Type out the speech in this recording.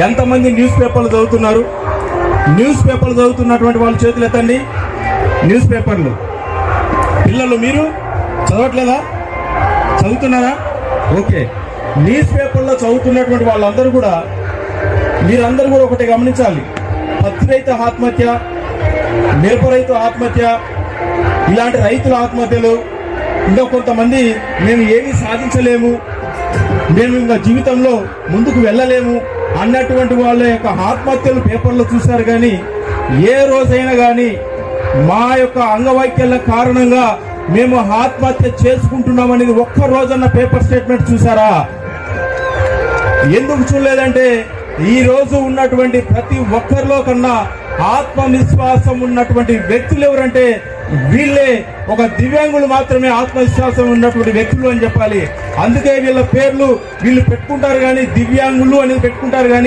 ఎంతమంది న్యూస్ పేపర్లు చదువుతున్నారు? న్యూస్ పేపర్లు చదువుతున్నటువంటి వాళ్ళు చేతులు ఎత్తండి. న్యూస్ పేపర్లు పిల్లలు మీరు చదవట్లేదా? చదువుతున్నారా? ఓకే. న్యూస్ పేపర్లో చదువుతున్నటువంటి వాళ్ళందరూ కూడా మీరందరూ కూడా ఒకటి గమనించాలి. పత్తి రైతు ఆత్మహత్య, మిరప రైతు ఆత్మహత్య, ఇలాంటి రైతుల ఆత్మహత్యలు, ఇంకా కొంతమంది మేము ఏమీ సాధించలేము, మేము ఇంకా జీవితంలో ముందుకు వెళ్ళలేము అన్నటువంటి వాళ్ళ యొక్క ఆత్మహత్యలు పేపర్లో చూశారు. కానీ ఏ రోజైనా కానీ మా యొక్క అంగవైకల్య కారణంగా మేము ఆత్మహత్య చేసుకుంటున్నాం అనేది ఒక్క రోజన్న పేపర్ స్టేట్మెంట్ చూసారా? ఎందుకు చూడలేదంటే ఈ రోజు ఉన్నటువంటి ప్రతి ఒక్కరిలో కన్నా ఆత్మవిశ్వాసం ఉన్నటువంటి వ్యక్తులు ఎవరంటే వీళ్ళే. ఒక దివ్యాంగులు మాత్రమే ఆత్మవిశ్వాసం ఉన్నటువంటి వ్యక్తులు అని చెప్పాలి. అందుకే వీళ్ళ పేర్లు వీళ్ళు పెట్టుకుంటారు కానీ దివ్యాంగులు అనేది పెట్టుకుంటారు కానీ